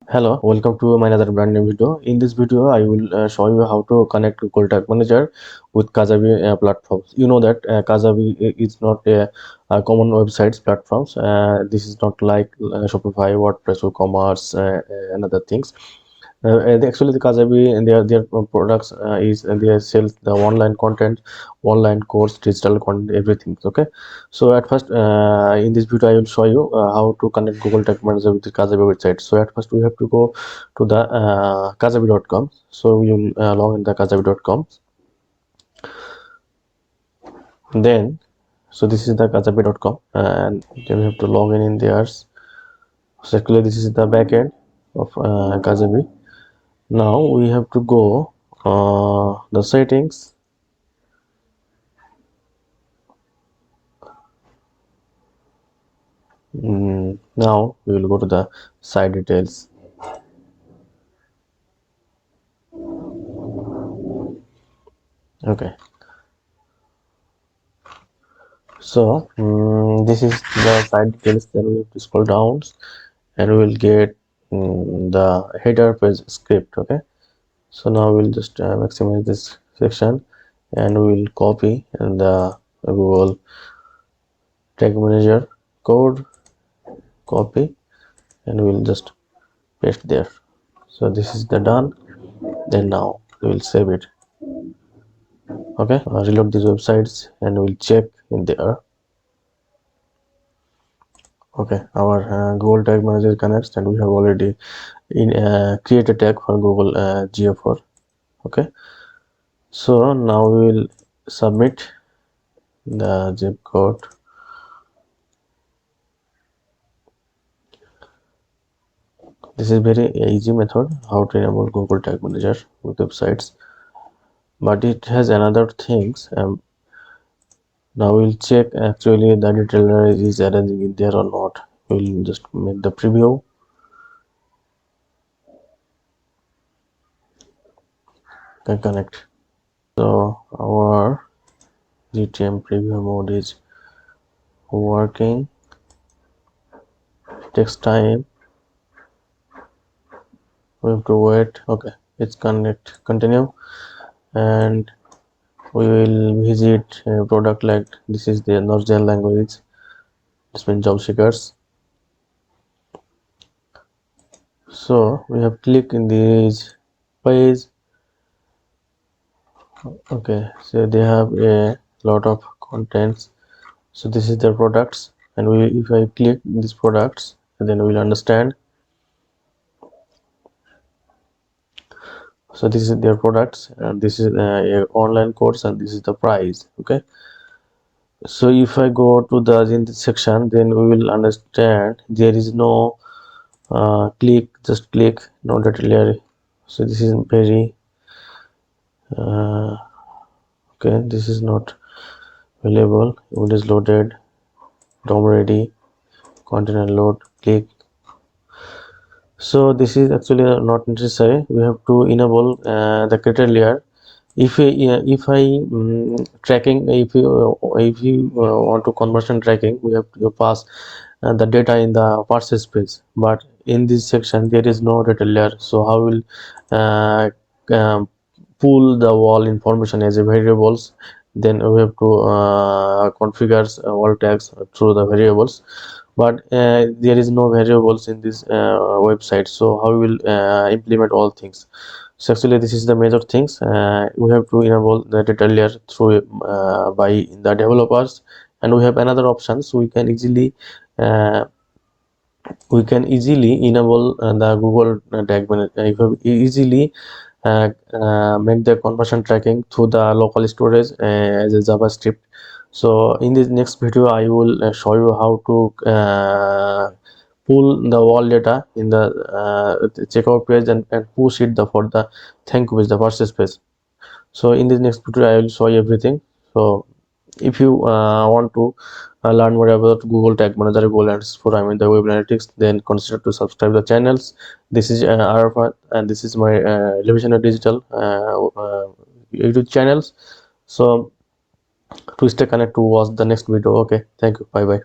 Hello, welcome to my another brand new video. In this video, I will show you how to connect Google Tag Manager with Kajabi platforms. You know that Kajabi is not a common websites platforms. This is not like Shopify, WordPress, WooCommerce, and other things. Actually, the Kajabi and their products is they sell the online content, online course, digital content, everything. Okay, so at first, in this video, I will show you how to connect Google Tag Manager with the Kajabi website. So at first, we have to go to the kajabi.com. So we will log in the kajabi.com. Then, so this is the kajabi.com, and then we have to log in there. So actually, this is the backend of Kajabi. Now we have to go the settings. Now we will go to the site details. Okay, so this is the site details. Then we have to scroll down and we will get the header page script. Okay, so now we'll just maximize this section and we will copy and the Google Tag Manager code, copy, and we'll just paste there. So this is the done. Then now we will save it. Okay, reload these websites and we'll check in there. Okay, our Google Tag Manager connects and we have already create a tag for Google GA4. Okay, so now we will submit the zip code. This is very easy method how to enable Google Tag Manager with websites, but it has another things. Now we'll check actually the retailer is arranging it there or not. We'll just make the preview. Can connect. So our GTM preview mode is working. Takes time. We have to wait. Okay, it's continue, and we will visit a product like this is the Norwegian language. It's been job seekers. So we have click in this page. Okay, so they have a lot of contents. So this is their products, and if I click these products, then we'll understand. So this is their products, and this is a online course, and this is the price. Okay, so if I go to the in this section, then we will understand there is no just click, no data layer. So this is very okay, this is not available. It is loaded, DOM ready, container load, click. So this is actually not necessary. We have to enable the criteria layer. If I tracking, if you want to conversion tracking, we have to pass the data in the parses page. But in this section there is no data layer. So how will uh, pull the wall information as a variables? Then we have to configure all tags through the variables, but there is no variables in this website. So how we will implement all things? So actually this is the major things. We have to enable the data layer through by the developers, and we have another options. We can easily enable the Google Tag Manager. You have easily make the conversion tracking through the local storage as a JavaScript. So in this next video I will show you how to pull the wall data in the checkout page and push it for the thank you page, the purchase page. So in this next video I will show you everything. So if you want to learn more about Google Tag Manager, Google Analytics for the web analytics, then consider to subscribe the channels. This is Arafat, and this is my Elevation Digital YouTube channels. So to stay connected to watch the next video. Okay, thank you, bye bye.